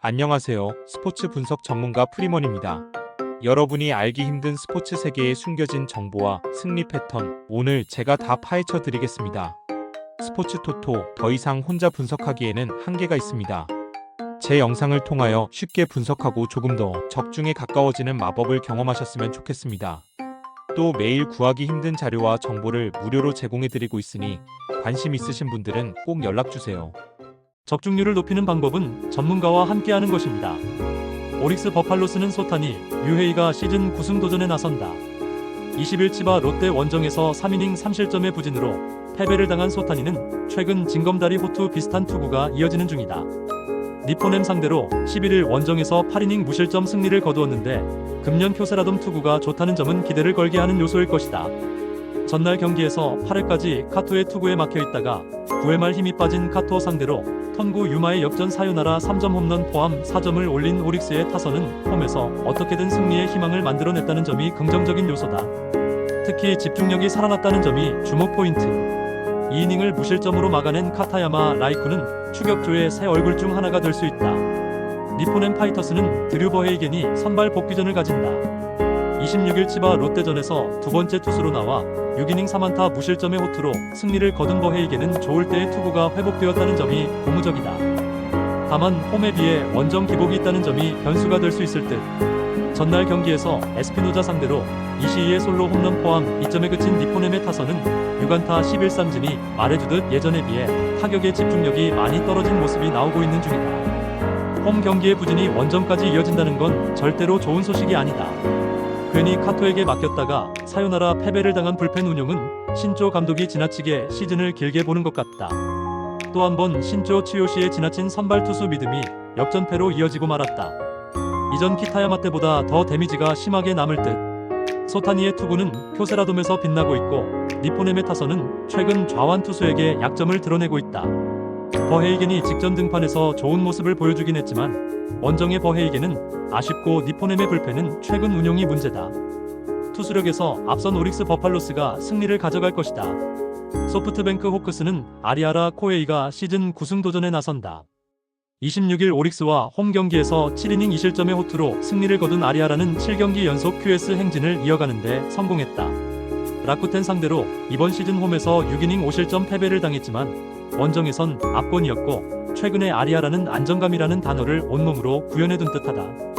안녕하세요. 스포츠 분석 전문가 프리먼입니다. 여러분이 알기 힘든 스포츠 세계에 숨겨진 정보와 승리 패턴, 오늘 제가 다 파헤쳐 드리겠습니다. 스포츠 토토, 더 이상 혼자 분석하기에는 한계가 있습니다. 제 영상을 통하여 쉽게 분석하고 조금 더 적중에 가까워지는 마법을 경험하셨으면 좋겠습니다. 또 매일 구하기 힘든 자료와 정보를 무료로 제공해 드리고 있으니 관심 있으신 분들은 꼭 연락주세요. 적중률을 높이는 방법은 전문가와 함께하는 것입니다. 오릭스 버팔로스는 소타니, 류헤이가 시즌 9승 도전에 나선다. 20일 치바 롯데 원정에서 3이닝 3실점의 부진으로 패배를 당한 소타니는 최근 징검다리 호투 비슷한 투구가 이어지는 중이다. 니포넴 상대로 11일 원정에서 8이닝 무실점 승리를 거두었는데 금년 표세라돔 투구가 좋다는 점은 기대를 걸게 하는 요소일 것이다. 전날 경기에서 8회까지 카토의 투구에 막혀있다가 9회 말 힘이 빠진 카토 상대로 턴구 유마의 역전 사요나라 3점 홈런 포함 4점을 올린 오릭스의 타선은 홈에서 어떻게든 승리의 희망을 만들어냈다는 점이 긍정적인 요소다. 특히 집중력이 살아났다는 점이 주목 포인트. 2이닝을 무실점으로 막아낸 카타야마 라이쿠는 추격조의 새 얼굴 중 하나가 될 수 있다. 니포넴 파이터스는 드류 버헤이겐이 선발 복귀전을 가진다. 26일 치바 롯데전에서 두 번째 투수로 나와 6이닝 3안타 무실점의 호투로 승리를 거둔 버헤이겐은 좋을 때의 투구가 회복되었다는 점이 고무적이다. 다만 홈에 비해 원정 기복이 있다는 점이 변수가 될 수 있을 듯. 전날 경기에서 에스피노자 상대로 이시이의 솔로 홈런 포함 2점에 그친 니포넴의 타선은 6안타 11삼진이 말해주듯 예전에 비해 타격의 집중력이 많이 떨어진 모습이 나오고 있는 중이다. 홈 경기의 부진이 원정까지 이어진다는 건 절대로 좋은 소식이 아니다. 괜히 카토에게 맡겼다가 사요나라 패배를 당한 불펜 운영은 신조 감독이 지나치게 시즌을 길게 보는 것 같다. 또 한 번 신조 치요시의 지나친 선발 투수 믿음이 역전패로 이어지고 말았다. 이전 키타야마 때보다 더 데미지가 심하게 남을 듯. 소타니의 투구는 표세라돔에서 빛나고 있고 니포넴의 타선은 최근 좌완 투수에게 약점을 드러내고 있다. 버헤이겐이 직전 등판에서 좋은 모습을 보여주긴 했지만 원정의 버헤이겐은 아쉽고 니포넴의 불펜은 최근 운용이 문제다. 투수력에서 앞선 오릭스 버팔로스가 승리를 가져갈 것이다. 소프트뱅크 호크스는 아리아라 코에이가 시즌 9승 도전에 나선다. 26일 오릭스와 홈 경기에서 7이닝 2실점의 호투로 승리를 거둔 아리아라는 7경기 연속 QS 행진을 이어가는데 성공했다. 라쿠텐 상대로 이번 시즌 홈에서 6이닝 5실점 패배를 당했지만 원정에선 압권이었고 최근에 아리아라는 안정감이라는 단어를 온몸으로 구현해둔 듯하다.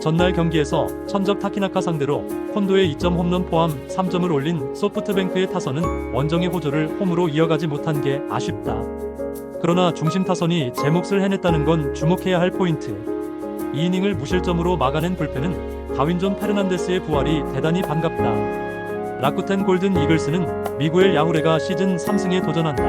전날 경기에서 천적 타키나카 상대로 콘도의 2점 홈런 포함 3점을 올린 소프트뱅크의 타선은 원정의 호조를 홈으로 이어가지 못한 게 아쉽다. 그러나 중심 타선이 제 몫을 해냈다는 건 주목해야 할 포인트. 2이닝을 무실점으로 막아낸 불펜은 다윈존 페르난데스의 부활이 대단히 반갑다. 라쿠텐 골든 이글스는 미구엘 야후레가 시즌 3승에 도전한다.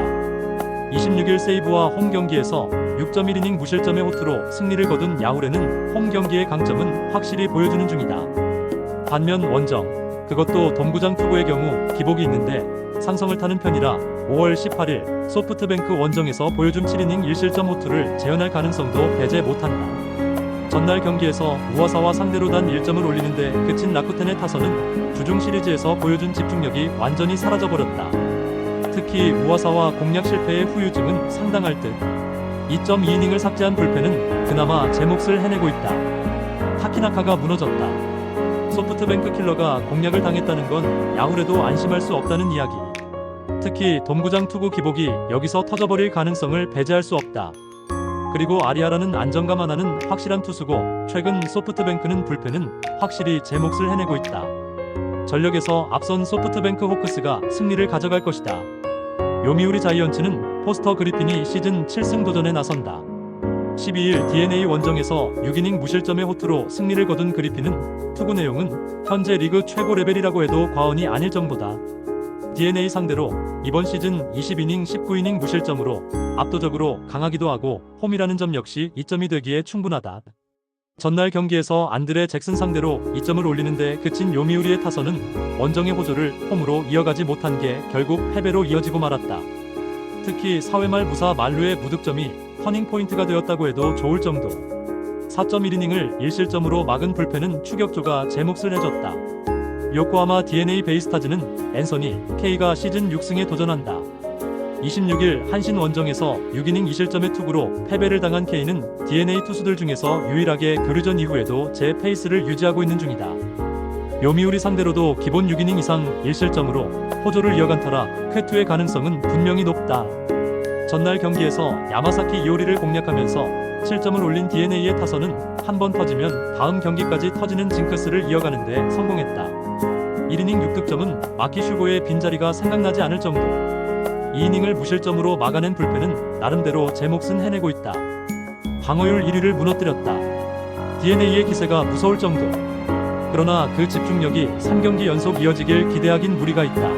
26일 세이브와 홈 경기에서 6.1이닝 무실점의 호투로 승리를 거둔 야후레는 홈 경기의 강점은 확실히 보여주는 중이다. 반면 원정, 그것도 돔구장 투구의 경우 기복이 있는데 상성을 타는 편이라 5월 18일 소프트뱅크 원정에서 보여준 7이닝 1실점 호투를 재현할 가능성도 배제 못한다. 전날 경기에서 우와사와 상대로 단 1점을 올리는데 그친 라쿠텐의 타선은 주중 시리즈에서 보여준 집중력이 완전히 사라져버렸다. 특히 우와사와 공략 실패의 후유증은 상당할 듯. 2.2이닝을 삭제한 불펜은 그나마 제 몫을 해내고 있다. 타키나카가 무너졌다. 소프트뱅크 킬러가 공략을 당했다는 건 야후레도 안심할 수 없다는 이야기. 특히 돔구장 투구 기복이 여기서 터져버릴 가능성을 배제할 수 없다. 그리고 아리아라는 안정감 하나는 확실한 투수고 최근 소프트뱅크는 불펜은 확실히 제 몫을 해내고 있다. 전력에서 앞선 소프트뱅크 호크스가 승리를 가져갈 것이다. 요미우리 자이언츠는 포스터 그리핀이 시즌 7승 도전에 나선다. 12일 DNA 원정에서 6이닝 무실점의 호투로 승리를 거둔 그리핀은 투구 내용은 현재 리그 최고 레벨이라고 해도 과언이 아닐 정도다. DNA 상대로 이번 시즌 20이닝 19이닝 무실점으로 압도적으로 강하기도 하고 홈이라는 점 역시 이점이 되기에 충분하다. 전날 경기에서 안드레 잭슨 상대로 2점을 올리는데 그친 요미우리의 타선은 원정의 호조를 홈으로 이어가지 못한 게 결국 패배로 이어지고 말았다. 특히 4회 말 무사 만루의 무득점이 터닝포인트가 되었다고 해도 좋을 정도. 4.1이닝을 1실점으로 막은 불펜은 추격조가 제 몫을 해줬다. 요코하마 DNA 베이스타즈는 앤서니 K가 시즌 6승에 도전한다. 26일 한신 원정에서 6이닝 2실점의 투구로 패배를 당한 K는 DNA 투수들 중에서 유일하게 교류전 이후에도 제 페이스를 유지하고 있는 중이다. 요미우리 상대로도 기본 6이닝 이상 1실점으로 호조를 이어간 터라 쾌투의 가능성은 분명히 높다. 전날 경기에서 야마사키 이오리를 공략하면서 7점을 올린 DNA의 타선은 한 번 터지면 다음 경기까지 터지는 징크스를 이어가는데 성공했다. 1이닝 6득점은 마키 슈고의 빈자리가 생각나지 않을 정도. 2이닝을 무실점으로 막아낸 불펜은 나름대로 제 몫은 해내고 있다. 방어율 1위를 무너뜨렸다. DNA의 기세가 무서울 정도. 그러나 그 집중력이 3경기 연속 이어지길 기대하긴 무리가 있다.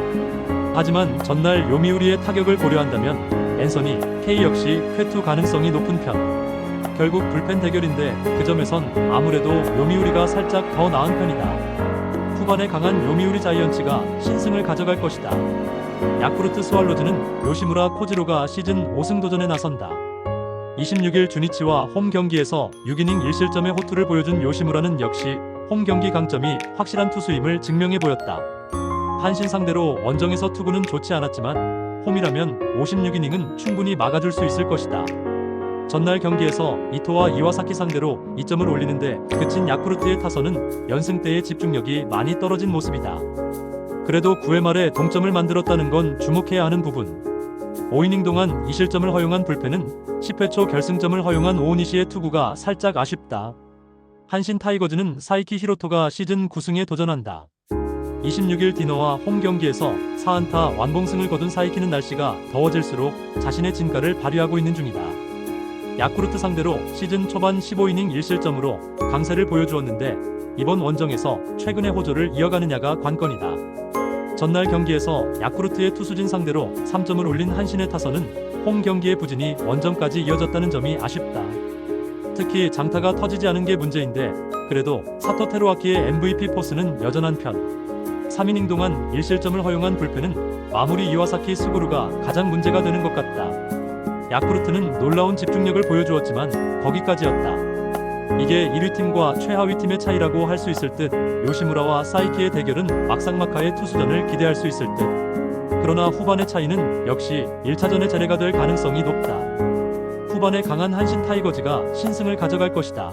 하지만 전날 요미우리의 타격을 고려한다면 앤서니 K 역시 쾌투 가능성이 높은 편. 결국 불펜 대결인데 그 점에선 아무래도 요미우리가 살짝 더 나은 편이다. 후반에 강한 요미우리 자이언츠가 신승을 가져갈 것이다. 야쿠르트 스왈로즈는 요시무라 코지로가 시즌 5승 도전에 나선다. 26일 주니치와 홈 경기에서 6이닝 1실점의 호투를 보여준 요시무라는 역시 홈 경기 강점이 확실한 투수임을 증명해 보였다. 한신 상대로 원정에서 투구는 좋지 않았지만 홈이라면 56이닝은 충분히 막아줄 수 있을 것이다. 전날 경기에서 이토와 이와사키 상대로 2점을 올리는데 그친 야쿠르트의 타선은 연승 때의 집중력이 많이 떨어진 모습이다. 그래도 9회 말에 동점을 만들었다는 건 주목해야 하는 부분. 5이닝 동안 2실점을 허용한 불펜은 10회 초 결승점을 허용한 오오니시의 투구가 살짝 아쉽다. 한신 타이거즈는 사이키 히로토가 시즌 9승에 도전한다. 26일 디너와 홈 경기에서 4안타 완봉승을 거둔 사이키는 날씨가 더워질수록 자신의 진가를 발휘하고 있는 중이다. 야쿠르트 상대로 시즌 초반 15이닝 1실점으로 강세를 보여주었는데 이번 원정에서 최근의 호조를 이어가느냐가 관건이다. 전날 경기에서 야쿠르트의 투수진 상대로 3점을 올린 한신의 타선은 홈 경기의 부진이 원정까지 이어졌다는 점이 아쉽다. 특히 장타가 터지지 않은 게 문제인데 그래도 사토 테루아키의 MVP 포스는 여전한 편. 3이닝 동안 1실점을 허용한 불펜은 마무리 이와사키 스구루가 가장 문제가 되는 것 같다. 야쿠르트는 놀라운 집중력을 보여주었지만 거기까지였다. 이게 1위 팀과 최하위 팀의 차이라고 할 수 있을 듯. 요시무라와 사이키의 대결은 막상막하의 투수전을 기대할 수 있을 듯. 그러나 후반의 차이는 역시 1차전의 재래가 될 가능성이 높다. 후반에 강한 한신 타이거즈가 신승을 가져갈 것이다.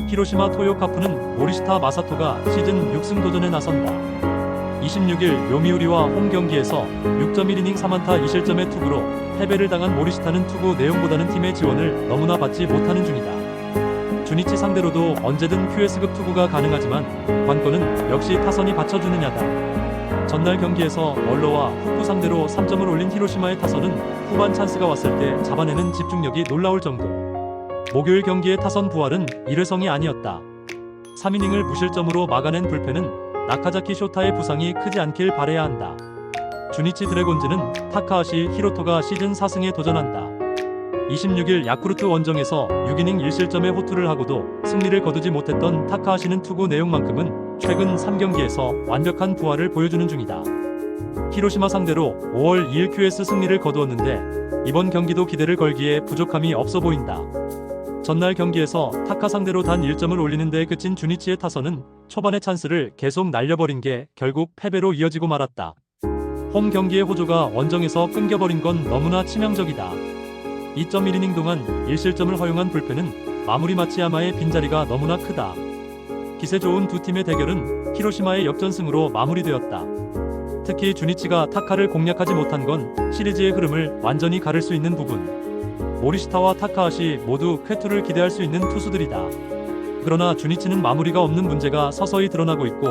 히로시마 토요카프는 모리시타 마사토가 시즌 6승 도전에 나선다. 26일 요미우리와 홈 경기에서 6.1이닝 3안타 2실점의 투구로 패배를 당한 모리시타는 투구 내용보다는 팀의 지원을 너무나 받지 못하는 중이다. 주니치 상대로도 언제든 QS급 투구가 가능하지만 관건은 역시 타선이 받쳐주느냐다. 전날 경기에서 멀러와 후쿠 상대로 3점을 올린 히로시마의 타선은 후반 찬스가 왔을 때 잡아내는 집중력이 놀라울 정도. 목요일 경기의 타선 부활은 일회성이 아니었다. 3이닝을 무실점으로 막아낸 불펜은 나카자키 쇼타의 부상이 크지 않길 바라야 한다. 주니치 드래곤즈는 타카하시 히로토가 시즌 4승에 도전한다. 26일 야쿠르트 원정에서 6이닝 1실점의 호투를 하고도 승리를 거두지 못했던 타카하시는 투구 내용만큼은 최근 3경기에서 완벽한 부활을 보여주는 중이다. 히로시마 상대로 5월 2일 QS 승리를 거두었는데 이번 경기도 기대를 걸기에 부족함이 없어 보인다. 전날 경기에서 타카 상대로 단 1점을 올리는 데 그친 주니치의 타선은 초반의 찬스를 계속 날려버린 게 결국 패배로 이어지고 말았다. 홈 경기의 호조가 원정에서 끊겨버린 건 너무나 치명적이다. 2.1이닝 동안 1실점을 허용한 불펜은 마무리 마치야마의 빈자리가 너무나 크다. 기세 좋은 두 팀의 대결은 히로시마의 역전승으로 마무리되었다. 특히 주니치가 타카를 공략하지 못한 건 시리즈의 흐름을 완전히 가를 수 있는 부분. 모리시타와 타카하시 모두 쾌투를 기대할 수 있는 투수들이다. 그러나 주니치는 마무리가 없는 문제가 서서히 드러나고 있고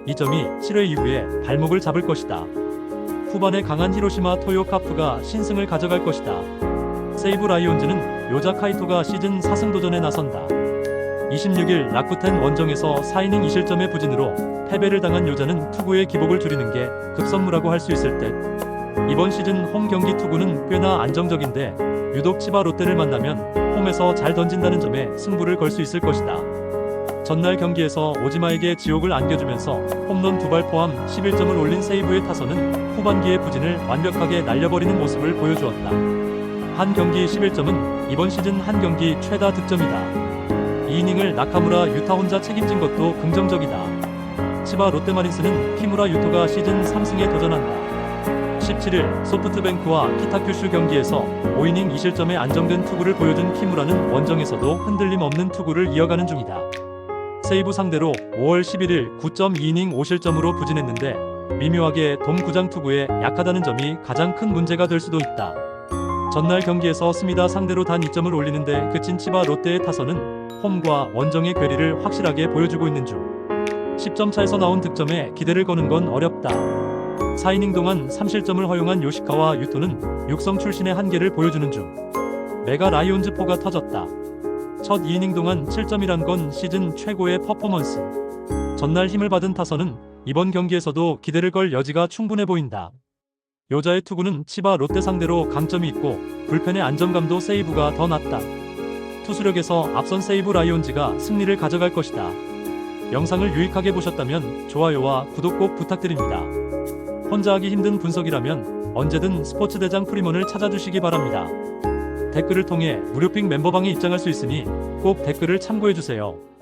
이 점이 7회 이후에 발목을 잡을 것이다. 후반에 강한 히로시마 토요카프가 신승을 가져갈 것이다. 세이브 라이온즈는 요자 카이토가 시즌 4승 도전에 나선다. 26일 라쿠텐 원정에서 4이닝 2실점의 부진으로 패배를 당한 요자는 투구의 기복을 줄이는 게 급선무라고 할 수 있을 듯. 이번 시즌 홈 경기 투구는 꽤나 안정적인데 유독 치바 롯데를 만나면 홈에서 잘 던진다는 점에 승부를 걸 수 있을 것이다. 전날 경기에서 오지마에게 지옥을 안겨주면서 홈런 2발 포함 11점을 올린 세이브의 타선은 후반기의 부진을 완벽하게 날려버리는 모습을 보여주었다. 한 경기 11점은 이번 시즌 한 경기 최다 득점이다. 2이닝을 나카무라 유타 혼자 책임진 것도 긍정적이다. 치바 롯데마린스는 키무라 유토가 시즌 3승에 도전한다. 17일 소프트뱅크와 키타큐슈 경기에서 5이닝 2실점의 안정된 투구를 보여준 키무라는 원정에서도 흔들림 없는 투구를 이어가는 중이다. 세이브 상대로 5월 11일 9.2이닝 5실점으로 부진했는데 미묘하게 돔구장 투구에 약하다는 점이 가장 큰 문제가 될 수도 있다. 전날 경기에서 스미다 상대로 단 2점을 올리는데 그친 치바 롯데의 타선은 홈과 원정의 괴리를 확실하게 보여주고 있는 중 10점 차에서 나온 득점에 기대를 거는 건 어렵다. 4이닝 동안 3실점을 허용한 요시카와 유토는 육성 출신의 한계를 보여주는 중 메가 라이온즈포가 터졌다. 첫 2이닝 동안 7점이란 건 시즌 최고의 퍼포먼스. 전날 힘을 받은 타선은 이번 경기에서도 기대를 걸 여지가 충분해 보인다. 여자의 투구는 치바 롯데 상대로 강점이 있고 불펜의 안정감도 세이브가 더 낫다. 투수력에서 앞선 세이브 라이온즈가 승리를 가져갈 것이다. 영상을 유익하게 보셨다면 좋아요와 구독 꼭 부탁드립니다. 혼자 하기 힘든 분석이라면 언제든 스포츠대장 프리먼을 찾아주시기 바랍니다. 댓글을 통해 무료픽 멤버방에 입장할 수 있으니 꼭 댓글을 참고해주세요.